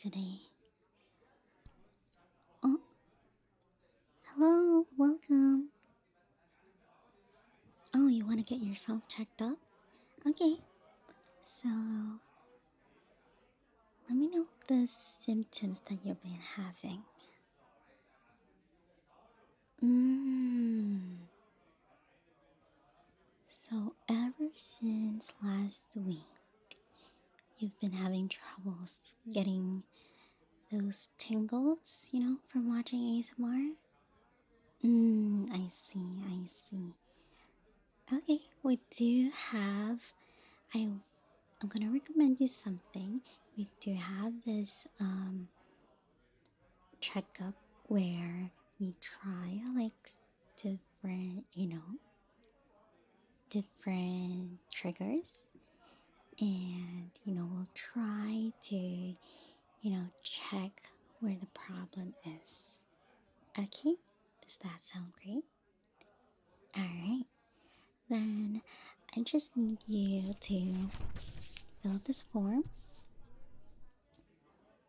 today? Oh, hello, welcome. Oh, you want to get yourself checked up? Okay, so let me know the symptoms that you've been having. Mmm. So, ever since last week, you've been having troubles getting those tingles, from watching ASMR? I see, I see. Okay, we do have. I I'm gonna recommend you something. We do have this checkup where we try like different, different triggers, and we'll try to, check where the problem is. Okay, does that sound great? All right, then I just need you to fill this form,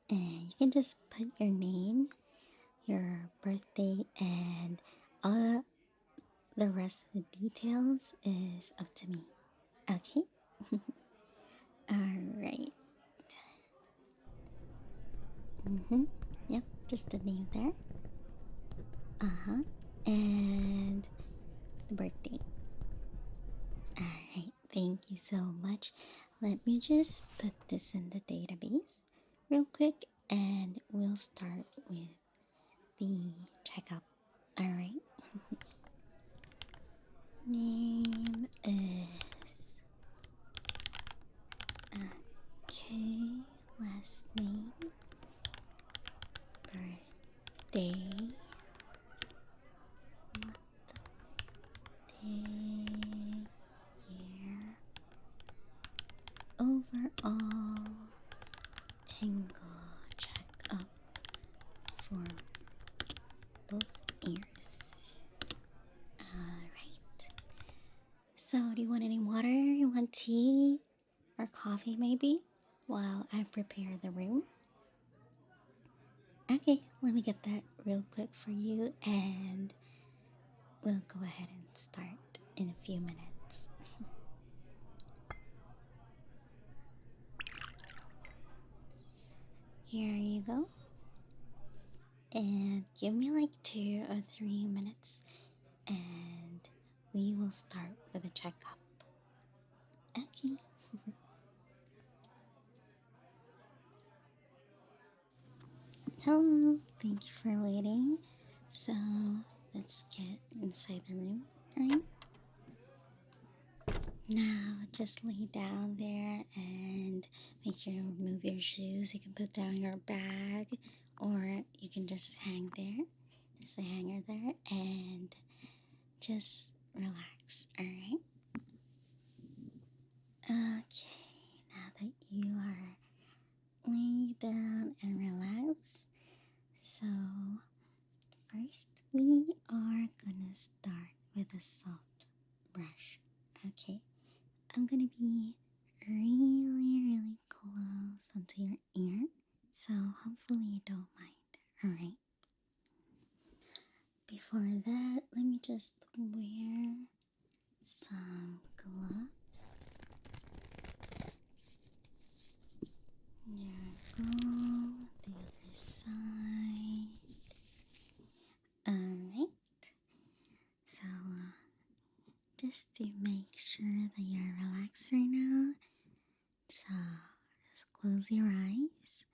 and you can just put your name, your birthday, and all the rest of the details is up to me. Okay? Alright. Yep, just the name there. Uh-huh. And the birthday. Alright, thank you so much. Let me just put this in the database real quick and we'll start with the checkup. Alright. Name is okay. Last name, birthday, month, day, year, overall tingle checkup for both ears. Alright. So, do you want any water? You want tea or coffee maybe? While I prepare the room. Okay, let me get that real quick for you and we'll go ahead and start in a few minutes. Here you go. And give me like 2 or 3 minutes and we will start with a checkup. Okay. Hello, thank you for waiting. So let's get inside the room, alright? Now just lay down there and make sure to remove your shoes. You can put down your bag or you can just hang there. There's a hanger there and just relax, alright? Okay, now that you are laying down and relaxed, so first we are gonna start with a soft brush, okay? I'm gonna be really close onto your ear, so hopefully you don't mind, alright? Before that, let me just wear some gloves. There we go, the other side. Alright, so just to make sure that you're relaxed right now, so just close your eyes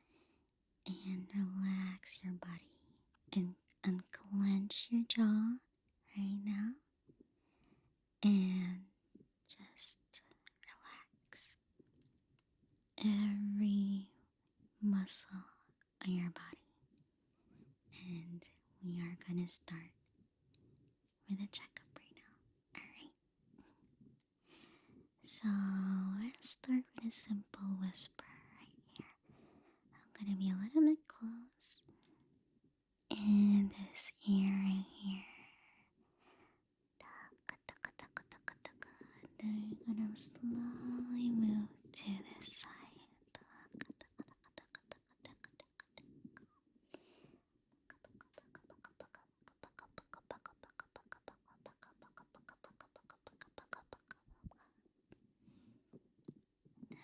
and relax your body and unclench your jaw right now and just relax every muscle on your body. And we are gonna start with a checkup right now. Alright. So let's start with a simple whisper right here. I'm gonna be a little bit close in this ear right here. Then you're gonna slowly move to this side.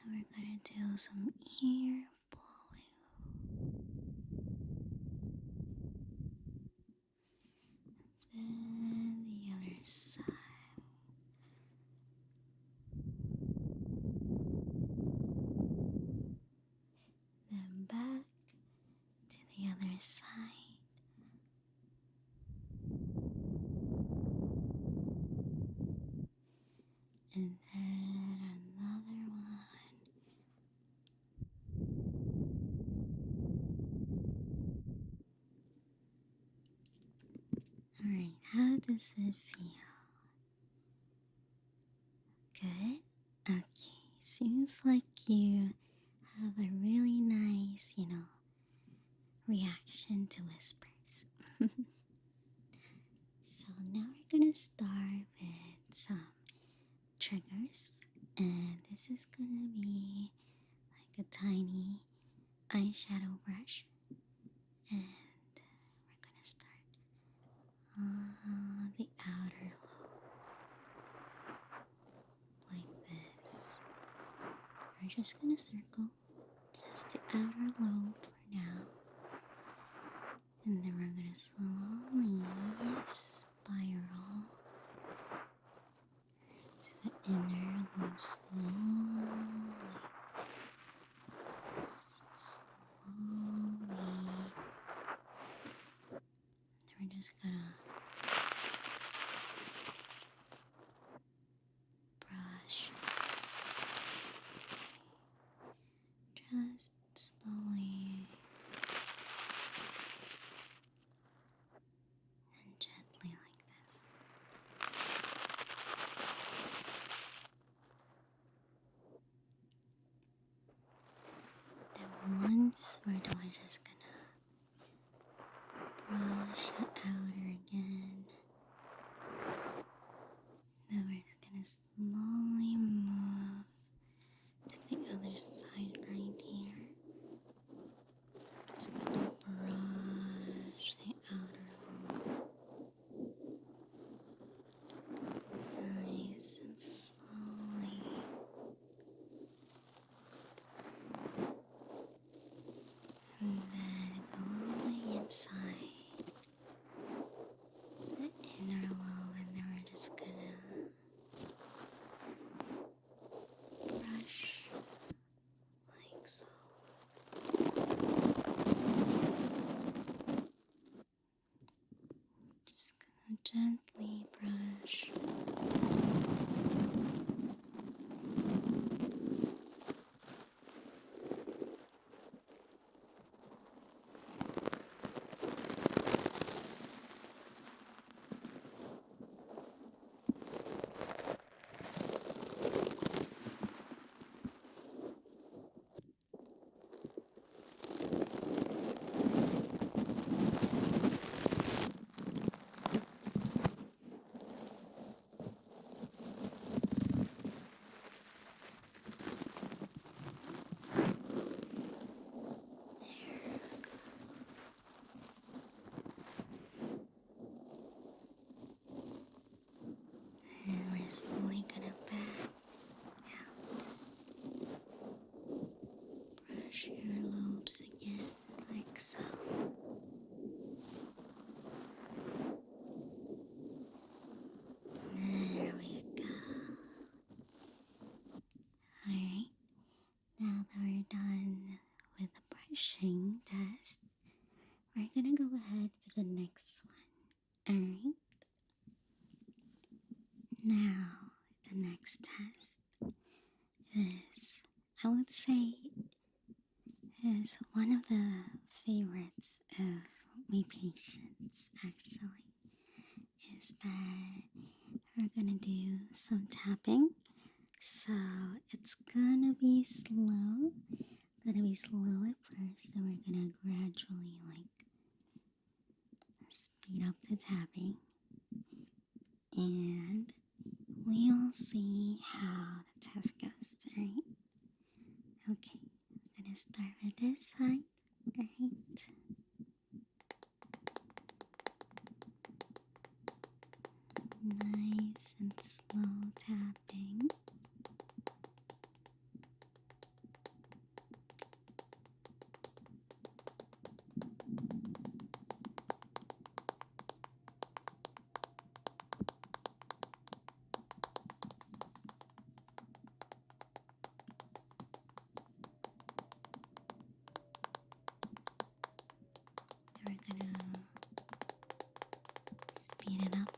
we're gonna do some ear pulling. Then the other side. Then back to the other side. And then another one. Alright, how does it feel? Good? Okay, seems like you have a really nice, reaction to whispers. So now we're gonna start with some triggers, and this is gonna be like a tiny eyeshadow brush, and we're gonna start on the outer lobe like this. We're just gonna circle just the outer lobe for now, and then we're gonna slowly spiral to the inner lobe slowly. We're just gonna brush just slowly and gently like this. Then once we're done, we're just gonna brush the outer again. Then we're just gonna slowly move to the other side right here. Just gonna brush the outer lobe nice and slowly. And then go all the way inside the inner lobe, and then we're just gonna brush like so. Just gonna gently brush. And we're slowly gonna back out. Brush your lobes again, like so. There we go. Alright, now that we're done with the brushing test, we're gonna go ahead with the next one. Alright? Now, the next test is, I would say, is one of the favorites of my patients, actually, is that we're gonna do some tapping. So it's gonna be slow. At first, then we're gonna gradually speed up the tapping, and we'll see how the test goes. Alright? Okay, I'm gonna start with this side. Alright. Nice and slow tapping. speed it up.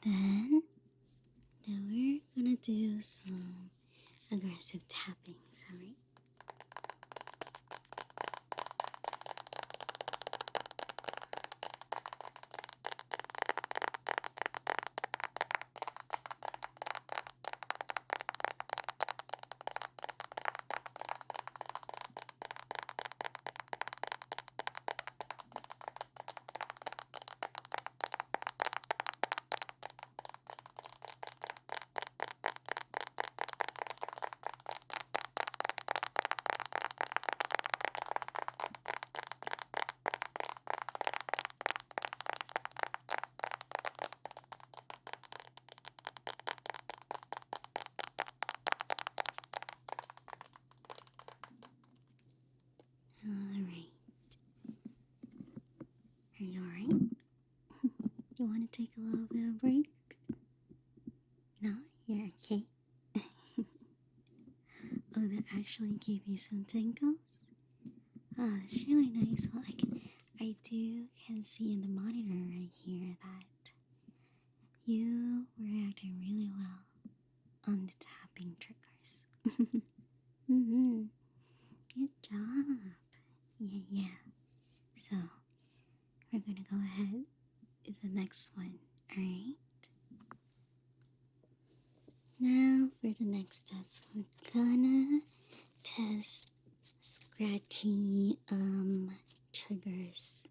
Then we're gonna do some aggressive tapping, sorry. Alright. Are you alright? Do you want to take a little bit of break? No? You're okay? Oh, that actually gave you some tingles? Oh, that's really nice. Well, I can see in the monitor right here that you were reacting really well on the tapping triggers. Mm-hmm. Good job. Yeah. So, we're gonna go ahead with the next one, alright? Now, for the next test, we're gonna test scratchy triggers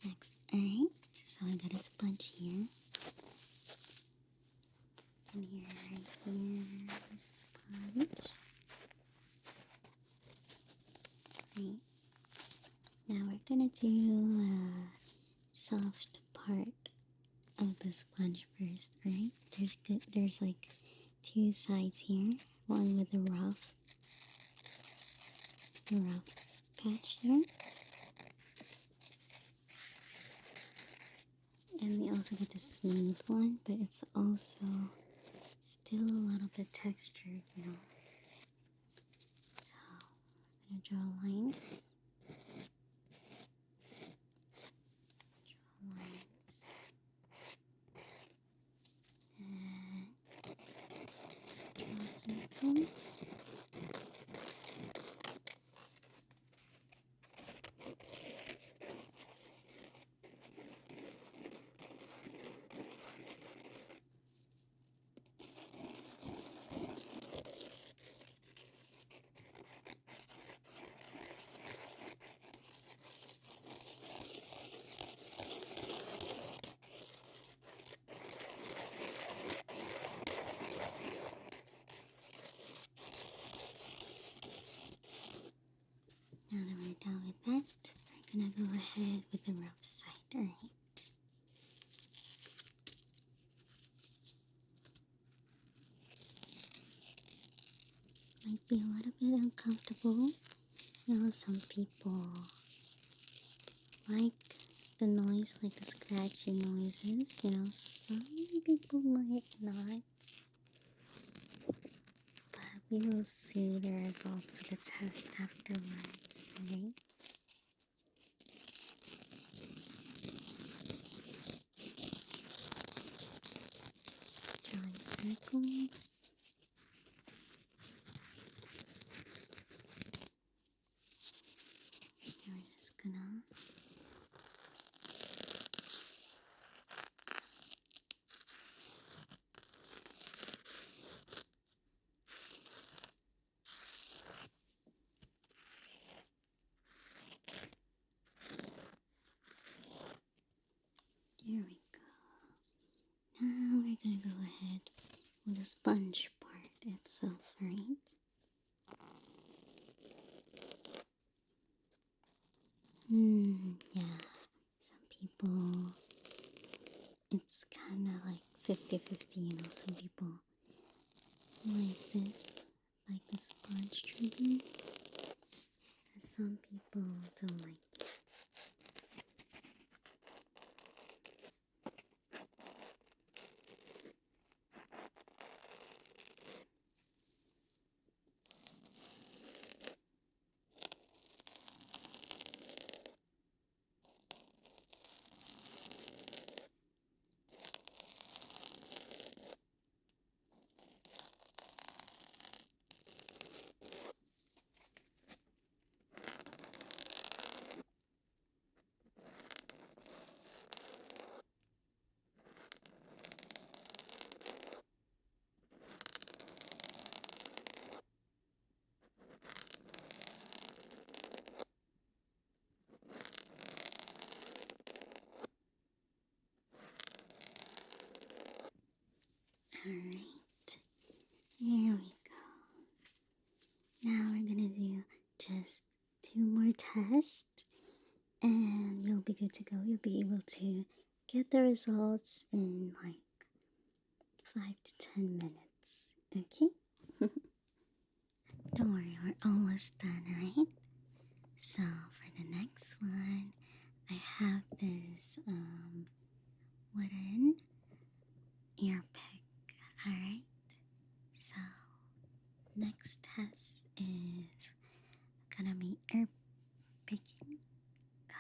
next, alright? So I got a sponge here. And here, right here, sponge. Right. Now we're gonna do a soft part of the sponge first, right? There's like two sides here. One with the rough patch here. And we also get the smooth one, but it's also still a little bit textured, you know. So I'm gonna draw lines. And draw circles. Now that we're done with that, we're gonna go ahead with the rough side, alright? Might be a little bit uncomfortable. You know, some people like the noise, like the scratchy noises. You know, some people might not. But we will see the results of the test afterwards, right? Drawing circles. And we're just gonna there we go. Now we're gonna go ahead with the sponge part itself, right? Yeah. Some people, it's kind of like 50-50, you know. Some people like this, like the sponge trigger. Some people don't like it. Alright, here we go. Now we're gonna do just 2 more tests and you'll be good to go. You'll be able to get the results in like 5 to 10 minutes. Okay? Don't worry, we're almost done, right? So for the next one, I have this wooden ear pick. Alright? So next test is gonna be ear picking.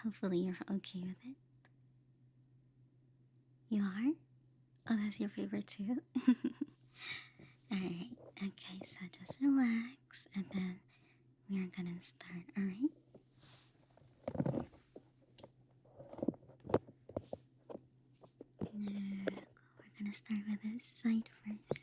Hopefully you're okay with it. You are? Oh, that's your favorite too? Alright, okay, so just relax and then we are gonna start, alright? Now, we're gonna start with this side first.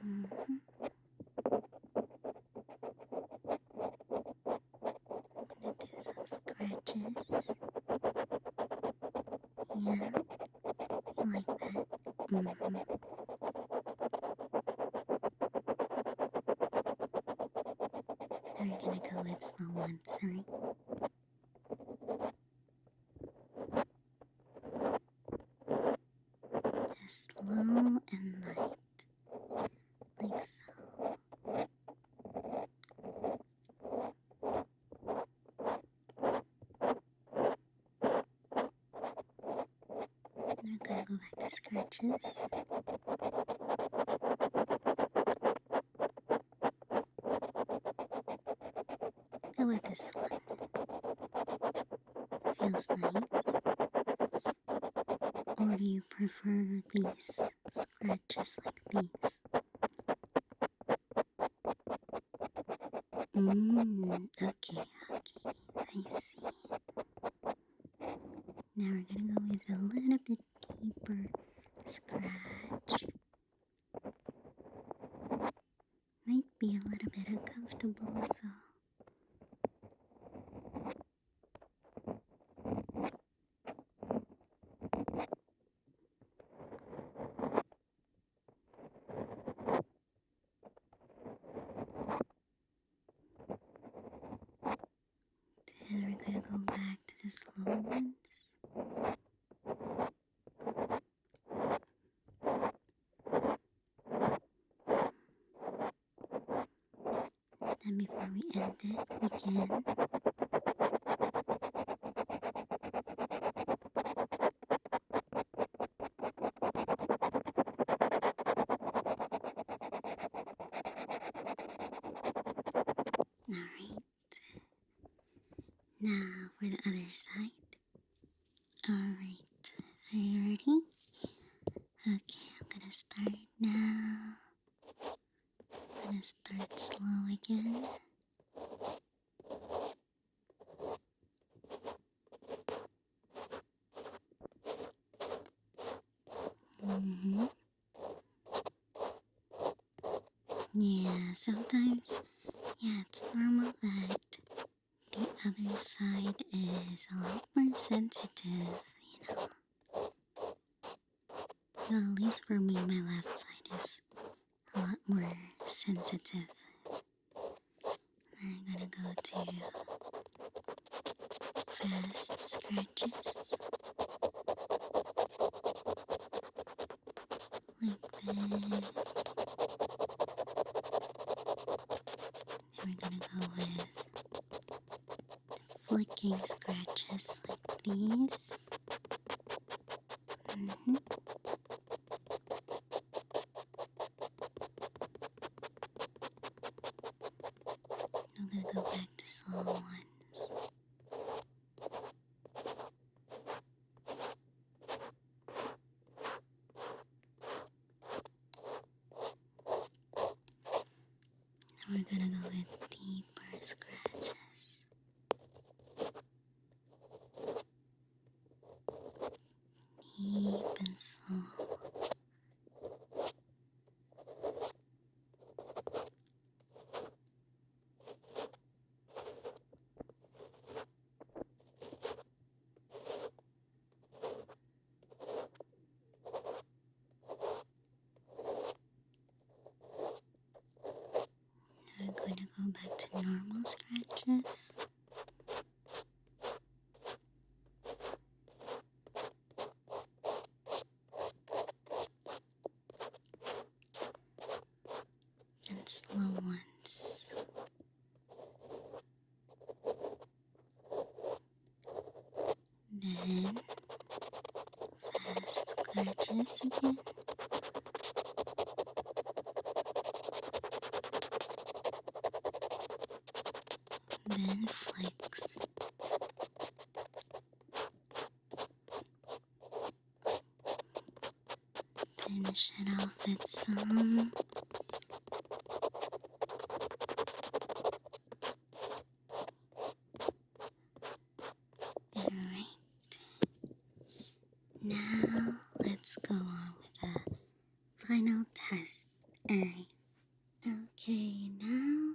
I'm gonna do some scratches. Yeah, you like that? Now we're gonna go with slow ones, alright? Just slow and light, like so. Now we're gonna go back to scratches. Go with this one. Feels nice. Or do you prefer these scratches like these? Okay, I see. Now we're gonna go with a little bit deeper scratch. Might be a little bit uncomfortable, so then we're gonna go back to the slow ones. Then before we end it, we can Alright, now for the other side. Alright, are you ready? Okay, I'm gonna start now. I'm gonna start slow again. Yeah, sometimes, it's normal that the other side is a lot more sensitive, you know. Well, at least for me, my left side is a lot more sensitive. fast scratches like this. And we're gonna go with flicking scratches like these. I'm gonna go back to slow ones. Now we're gonna go with deeper scratches. Deep and slow. I'm going to go back to normal scratches. And slow ones. Then fast scratches again. Then flicks. Finish it off with some alright. Now let's go on with the final test. Alright. Okay, now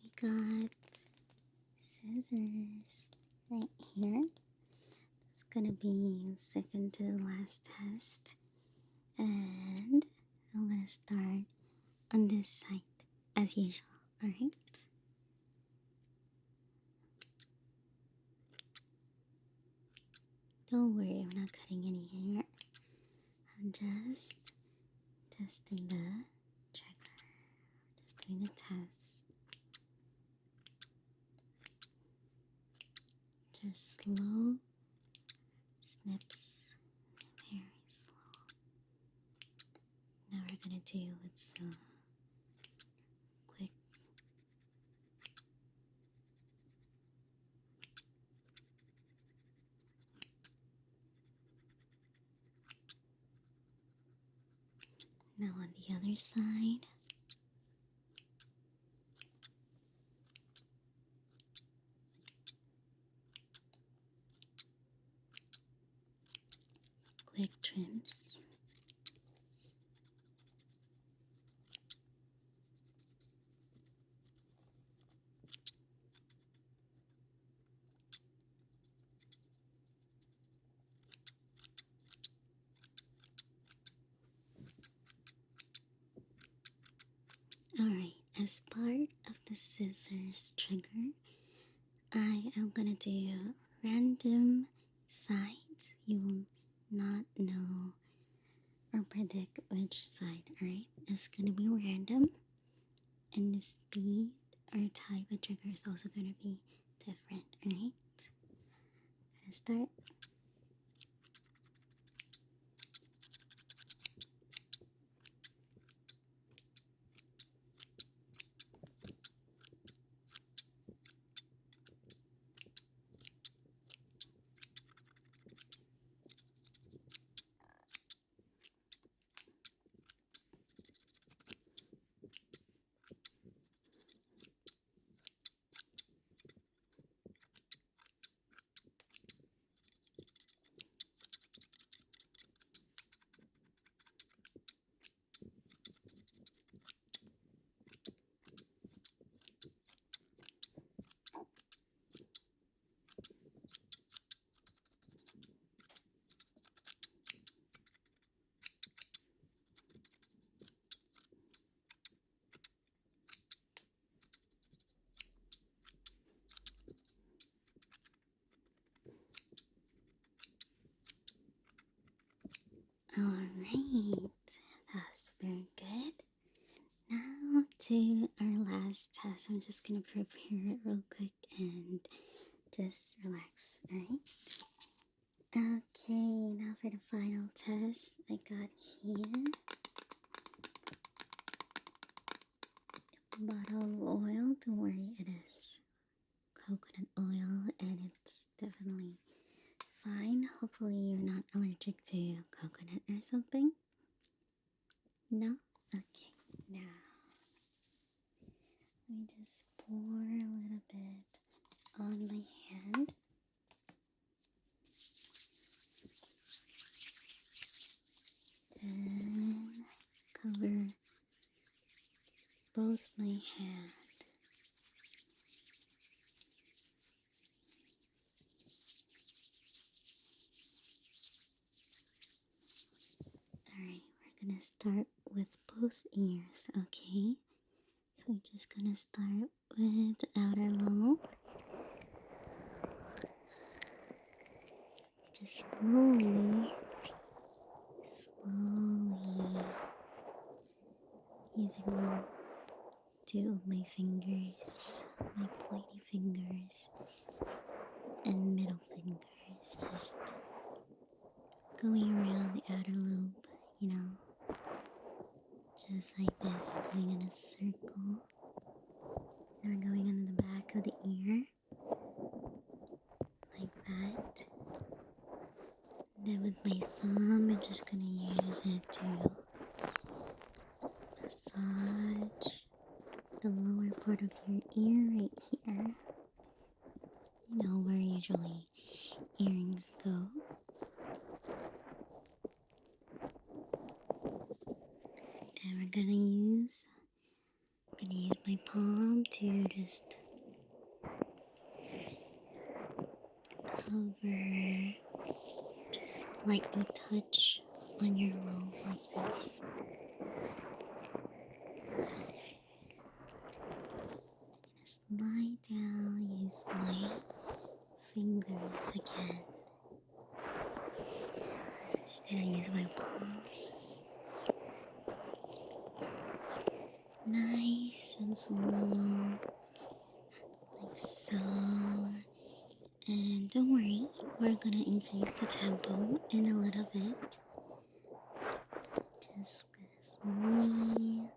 we got scissors right here. It's gonna be second to the last test. And I'm gonna start on this side as usual, alright? Don't worry, I'm not cutting any hair. I'm just testing the trigger. Just doing a test. Just slow snips, very slow. Now we're gonna do with some quick now on the other side. Quick trims. Alright, as part of the scissors trigger, I am gonna do random sides. You will not know or predict which side, alright? It's gonna be random, and the speed or type of trigger is also gonna be different, alright? Gonna start. to our last test. I'm just gonna prepare it real quick and just relax, alright? Okay, now for the final test. I got here a bottle of oil. Don't worry, it is coconut oil and it's definitely fine. Hopefully you're not allergic to coconut or something. No? Okay, now let me just pour a little bit on my hand. Then cover both my hand. Alright, we're gonna start with both ears, okay? So we're just gonna start with the outer lobe. Just slowly using two of my fingers, my pointy fingers and middle fingers, just going around the outer lobe, you know, just like this, going in a circle. Now we're going into the back of the ear, like that. Then with my thumb, I'm just gonna use it to massage the lower part of your ear right here. You know where usually earrings go. Then we're gonna use my palm to just cover, just lightly touch on your lobe like this. Slide down, use my fingers again. I'm gonna use my palm. Nice and slow, like so. And don't worry, we're gonna increase the tempo in a little bit. Just gonna slowly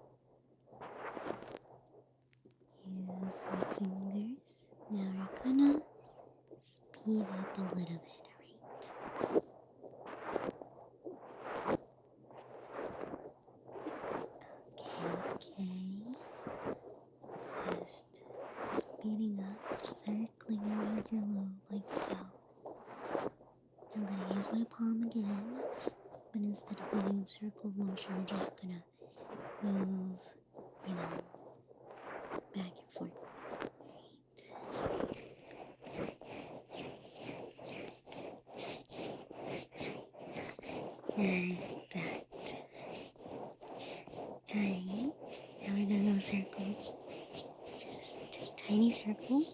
use my fingers. Now we're gonna speed up a little bit, alright? Okay. Just speeding up, circling around your lobe like so. I'm gonna use my palm again, but instead of doing circle motion, we're just gonna move, you know, back and forth. Like that. Alright, now we're gonna go circles. Just tiny circles.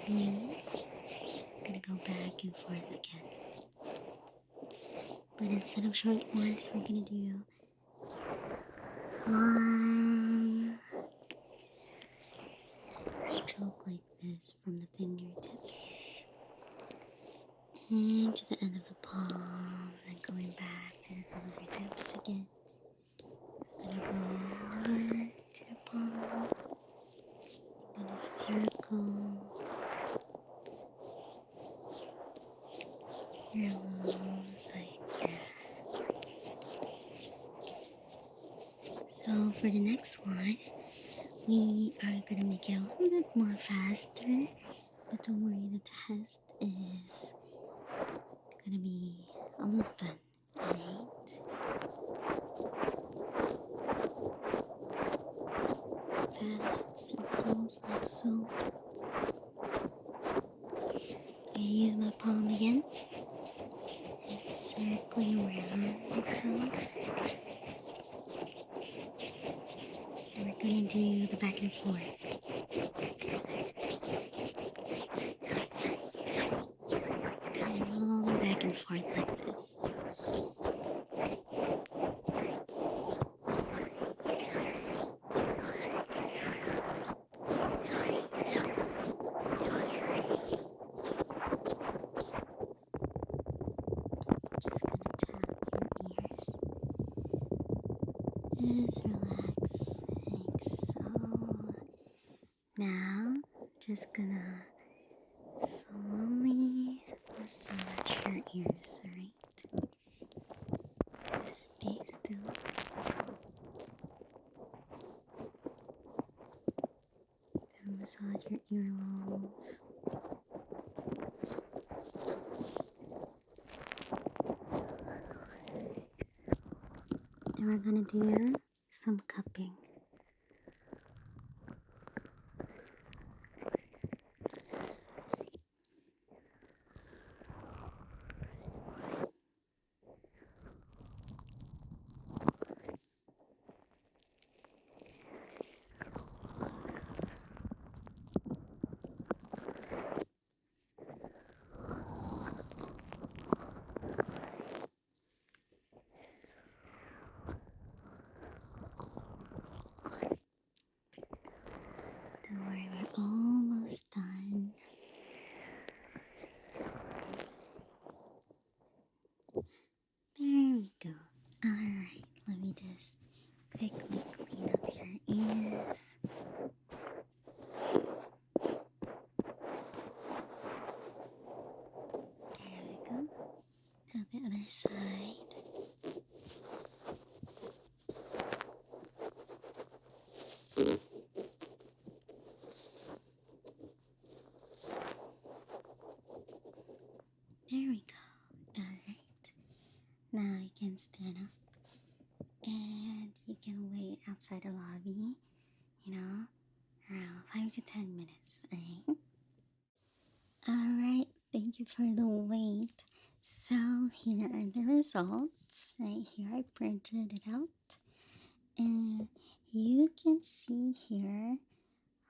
And I'm gonna go back and forth again. But instead of short ones, we're gonna do long stroke like this from the fingertips and to the end of the palm, and going back to the fingertips again. I'm gonna go over to the palm. I'm gonna circle your lobe like that. So for the next one, we are gonna make it a little bit more faster, but don't worry, the test is gonna be almost done, alright? Fast circles like so. I use my palm again, just circling around like so. And we're gonna do the back and forth. All back and forth like this. just gonna tap your ears. Just relax like so. Now, just gonna slowly massage your ears, alright? Stay still. And massage your earlobes. Then we're gonna do some cupping. Don't worry, we're almost done. There we go. Alright, let me just quickly clean up your ears. There we go. Now the other side. There we go. Alright. Now you can stand up and you can wait outside the lobby, around 5 to 10 minutes, alright? Alright, thank you for the wait. So here are the results. Right here I printed it out. And you can see here,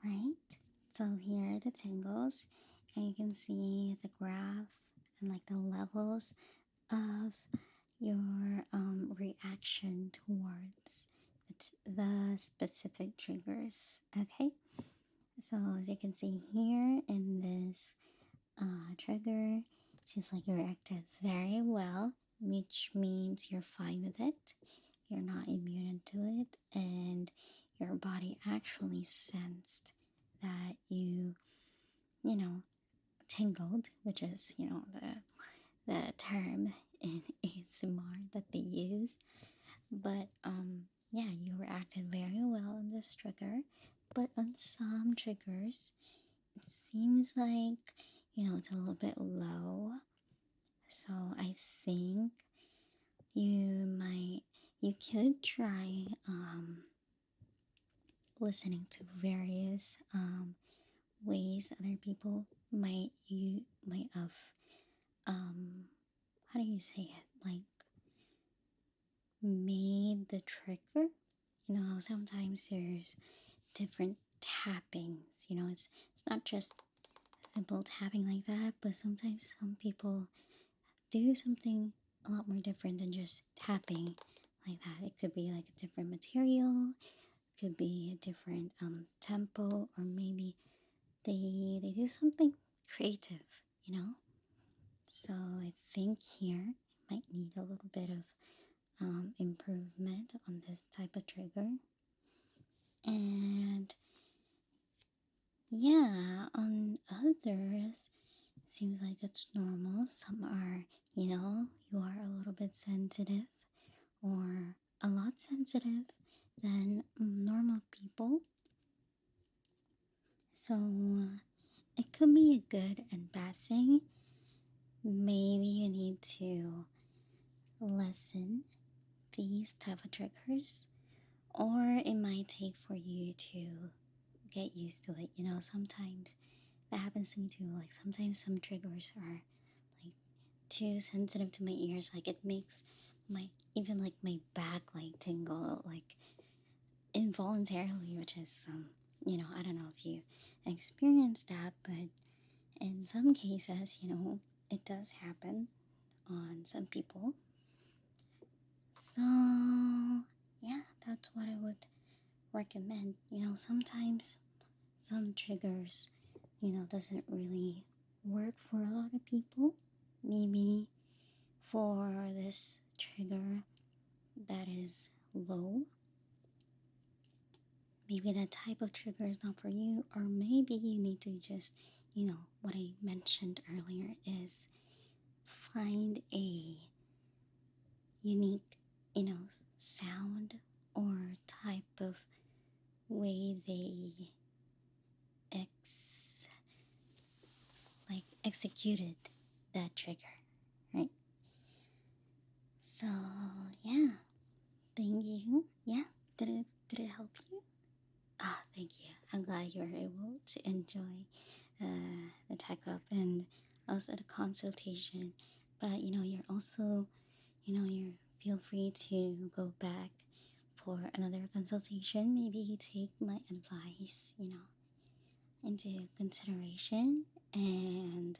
right? So here are the tingles. And you can see the graph and like the levels of your reaction towards the specific triggers. Okay, so as you can see here in this trigger, seems like you reacted very well, which means you're fine with it, you're not immune to it, and your body actually sensed that you know tingled, which is the term in ASMR that they use. But yeah, you reacted very well on this trigger. But on some triggers, it seems like it's a little bit low. So I think you could try listening to various ways other people might have how do you say it, like made the trigger. Sometimes there's different tappings. It's not just simple tapping like that, but sometimes some people do something a lot more different than just tapping like that. It could be like a different material, it could be a different tempo, or maybe they do something creative, So I think here it might need a little bit of improvement on this type of trigger. And yeah, on others, it seems like it's normal. Some are, you are a little bit sensitive or a lot sensitive than normal people. So it could be a good and bad thing. Maybe you need to lessen these type of triggers, or it might take for you to get used to it. Sometimes that happens to me too. Like sometimes some triggers are like too sensitive to my ears. Like it makes my back like tingle like involuntarily, which is I don't know if you experienced that, but in some cases, it does happen on some people. So yeah, that's what I would recommend. Sometimes some triggers, doesn't really work for a lot of people. Maybe for this trigger that is low. Maybe that type of trigger is not for you, or maybe you need to just, what I mentioned earlier is find a unique, sound or type of way they executed that trigger, right? So yeah, thank you. Yeah, did it help you? Ah, thank you. I'm glad you were able to enjoy the tech up and also the consultation. But you're also, you feel free to go back for another consultation. Maybe take my advice, into consideration, and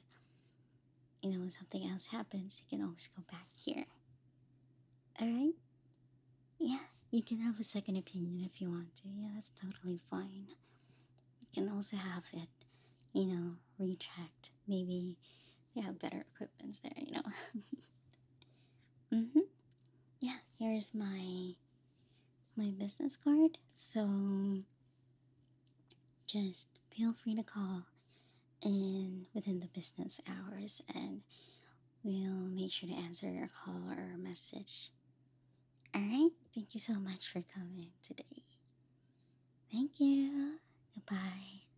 when something else happens, you can always go back here. All right? Yeah, you can have a second opinion if you want to. Yeah, that's totally fine. You can also have it, rechecked. Maybe they have better equipment there. Mm-hmm. Yeah, here's my business card. So just feel free to call in within the business hours, and we'll make sure to answer your call or message. All right. Thank you so much for coming today. Thank you. Goodbye.